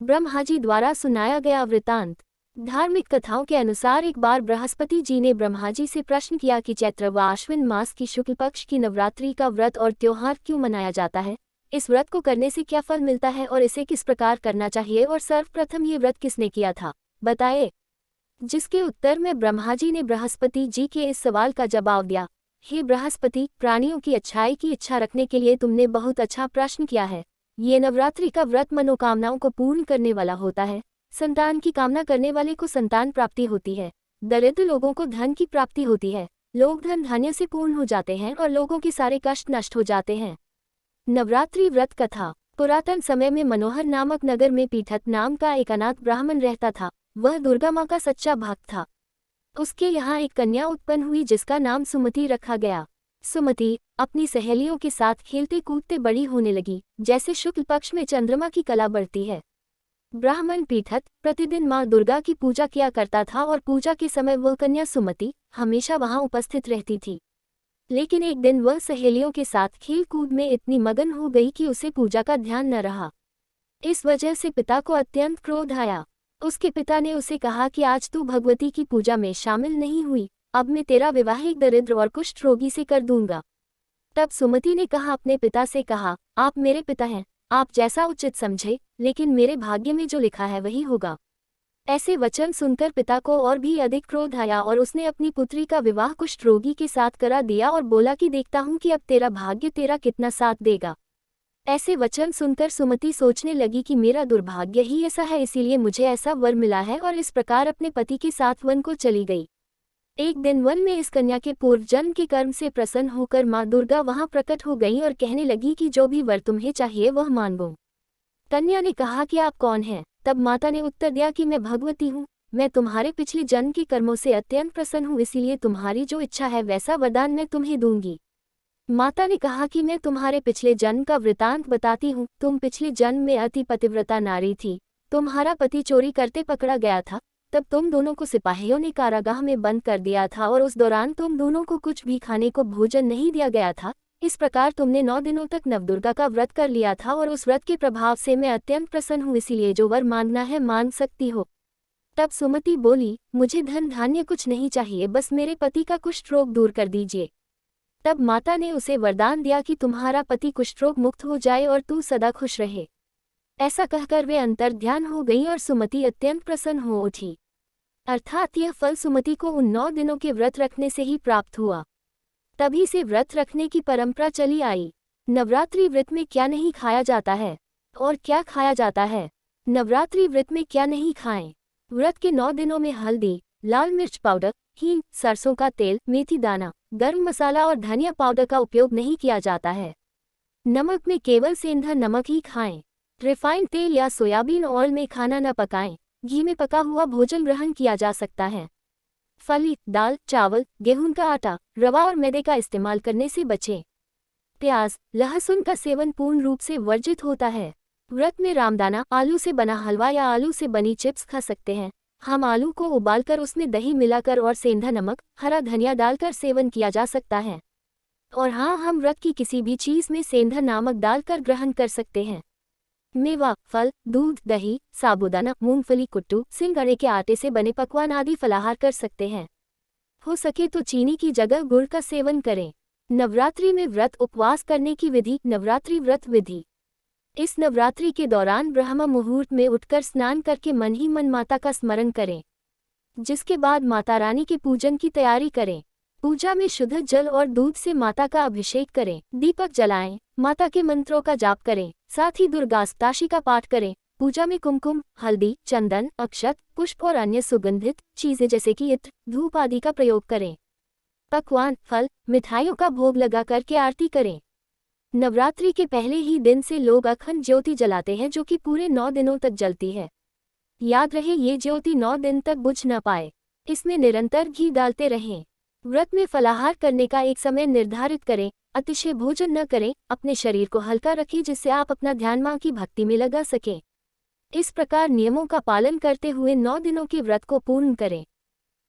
ब्रह्मा जी द्वारा सुनाया गया वृतांत। धार्मिक कथाओं के अनुसार एक बार बृहस्पति जी ने ब्रह्मा जी से प्रश्न किया कि चैत्र व आश्विन मास की शुक्ल पक्ष की नवरात्रि का व्रत और त्योहार क्यों मनाया जाता है, इस व्रत को करने से क्या फल मिलता है और इसे किस प्रकार करना चाहिए और सर्वप्रथम ये व्रत किसने किया था, बताए। जिसके उत्तर में ब्रह्मा जी ने बृहस्पति जी के इस सवाल का जवाब दिया, हे बृहस्पति, प्राणियों की अच्छाई की इच्छा रखने के लिए तुमने बहुत अच्छा प्रश्न किया है। ये नवरात्रि का व्रत मनोकामनाओं को पूर्ण करने वाला होता है। संतान की कामना करने वाले को संतान प्राप्ति होती है, दरिद्र लोगों को धन की प्राप्ति होती है, लोग धन धान्य से पूर्ण हो जाते हैं और लोगों के सारे कष्ट नष्ट हो जाते हैं। नवरात्रि व्रत कथा। पुरातन समय में मनोहर नामक नगर में पीठत नाम का एक अनाथ ब्राह्मण रहता था। वह दुर्गा माँ का सच्चा भक्त था। उसके यहाँ एक कन्या उत्पन्न हुई जिसका नाम सुमति रखा गया। सुमति अपनी सहेलियों के साथ खेलते कूदते बड़ी होने लगी, जैसे शुक्ल पक्ष में चंद्रमा की कला बढ़ती है। ब्राह्मण पीठत प्रतिदिन माँ दुर्गा की पूजा किया करता था और पूजा के समय वह कन्या सुमति हमेशा वहां उपस्थित रहती थी। लेकिन एक दिन वह सहेलियों के साथ खेल कूद में इतनी मगन हो गई कि उसे पूजा का ध्यान न रहा। इस वजह से पिता को अत्यंत क्रोध आया। उसके पिता ने उसे कहा कि आज तू भगवती की पूजा में शामिल नहीं हुई, अब मैं तेरा विवाह एक दरिद्र और कुष्ठ रोगी से कर दूंगा। तब सुमति ने कहा अपने पिता से कहा, आप मेरे पिता हैं, आप जैसा उचित समझे, लेकिन मेरे भाग्य में जो लिखा है वही होगा। ऐसे वचन सुनकर पिता को और भी अधिक क्रोध आया और उसने अपनी पुत्री का विवाह कुष्ठ रोगी के साथ करा दिया और बोला कि देखता हूँ कि अब तेरा भाग्य तेरा कितना साथ देगा। ऐसे वचन सुनकर सुमति सोचने लगी कि मेरा दुर्भाग्य ही ऐसा है, इसीलिए मुझे ऐसा वर मिला है, और इस प्रकार अपने पति के साथ वन को चली गई। एक दिन वन में इस कन्या के पूर्व जन्म के कर्म से प्रसन्न होकर माँ दुर्गा वहां प्रकट हो गई और कहने लगी कि जो भी वर तुम्हें चाहिए वह मांगो। कन्या ने कहा कि आप कौन हैं? तब माता ने उत्तर दिया कि मैं भगवती हूँ, मैं तुम्हारे पिछले जन्म के कर्मों से अत्यंत प्रसन्न हूँ, इसीलिए तुम्हारी जो इच्छा है वैसा वरदान मैं तुम्हें दूंगी। माता ने कहा कि मैं तुम्हारे पिछले जन्म का वृतांत बताती हूँ। तुम पिछले जन्म में अति पतिव्रता नारी थी, तुम्हारा पति चोरी करते पकड़ा गया था, तब तुम दोनों को सिपाहियों ने कारागाह में बंद कर दिया था और उस दौरान तुम दोनों को कुछ भी खाने को भोजन नहीं दिया गया था। इस प्रकार तुमने 9 दिनों तक नवदुर्गा का व्रत कर लिया था और उस व्रत के प्रभाव से मैं अत्यंत प्रसन्न हूँ, इसीलिए जो वर मांगना है मांग सकती हो। तब सुमति बोली, मुझे धन धान्य कुछ नहीं चाहिए, बस मेरे पति का कुष्ठ रोग दूर कर दीजिए। तब माता ने उसे वरदान दिया कि तुम्हारा पति कुष्ठ रोग मुक्त हो जाए और तू सदा खुश रहे। ऐसा कहकर वे अंतर ध्यान हो गईं और सुमति अत्यंत प्रसन्न हो उठी। अर्थात यह फल सुमति को उन 9 दिनों के व्रत रखने से ही प्राप्त हुआ। तभी से व्रत रखने की परंपरा चली आई। नवरात्रि व्रत में क्या नहीं खाया जाता है और क्या खाया जाता है? नवरात्रि व्रत में क्या नहीं खाएं? व्रत के 9 दिनों में हल्दी, लाल मिर्च पाउडर, हींग, सरसों का तेल, मेथी दाना, गर्म मसाला और धनिया पाउडर का उपयोग नहीं किया जाता है। नमक में केवल सेंधा नमक ही खाएं। रिफाइंड तेल या सोयाबीन ऑयल में खाना न पकाएं। घी में पका हुआ भोजन ग्रहण किया जा सकता है। फली, दाल, चावल, गेहूं का आटा, रवा और मैदे का इस्तेमाल करने से बचें। प्याज, लहसुन का सेवन पूर्ण रूप से वर्जित होता है। व्रत में रामदाना, आलू से बना हलवा या आलू से बनी चिप्स खा सकते हैं। हम आलू को उबालकर उसमें दही मिलाकर और सेंधा नमक, हरा धनिया डालकर सेवन किया जा सकता है। और हाँ, हम व्रत की किसी भी चीज में सेंधा नमक डालकर ग्रहण कर सकते हैं। मेवा, फल, दूध, दही, साबूदाना, मूंगफली कुट्टू, सिंगड़े के आटे से बने पकवान आदि फलाहार कर सकते हैं। हो सके तो चीनी की जगह गुड़ का सेवन करें। नवरात्रि में व्रत उपवास करने की विधि। नवरात्रि व्रत विधि। इस नवरात्रि के दौरान ब्रह्म मुहूर्त में उठकर स्नान करके मन ही मन माता का स्मरण करें, जिसके बाद माता रानी के पूजन की तैयारी करें। पूजा में शुद्ध जल और दूध से माता का अभिषेक करें, दीपक जलाएं, माता के मंत्रों का जाप करें, साथ ही दुर्गाष्टमी का पाठ करें। पूजा में कुमकुम, हल्दी, चंदन, अक्षत, पुष्प और अन्य सुगंधित चीजें जैसे कि इत्र, धूप आदि का प्रयोग करें। पकवान, फल, मिठाइयों का भोग लगा करके आरती करें। नवरात्रि के पहले ही दिन से लोग अखंड ज्योति जलाते हैं, जो कि पूरे 9 दिनों तक जलती है। याद रहे, ये ज्योति 9 दिन तक बुझ न पाए। इसमें निरंतर घी डालते रहें। व्रत में फलाहार करने का एक समय निर्धारित करें। अतिशय भोजन न करें। अपने शरीर को हल्का रखें, जिससे आप अपना ध्यान मां की भक्ति में लगा सकें। इस प्रकार नियमों का पालन करते हुए 9 दिनों के व्रत को पूर्ण करें।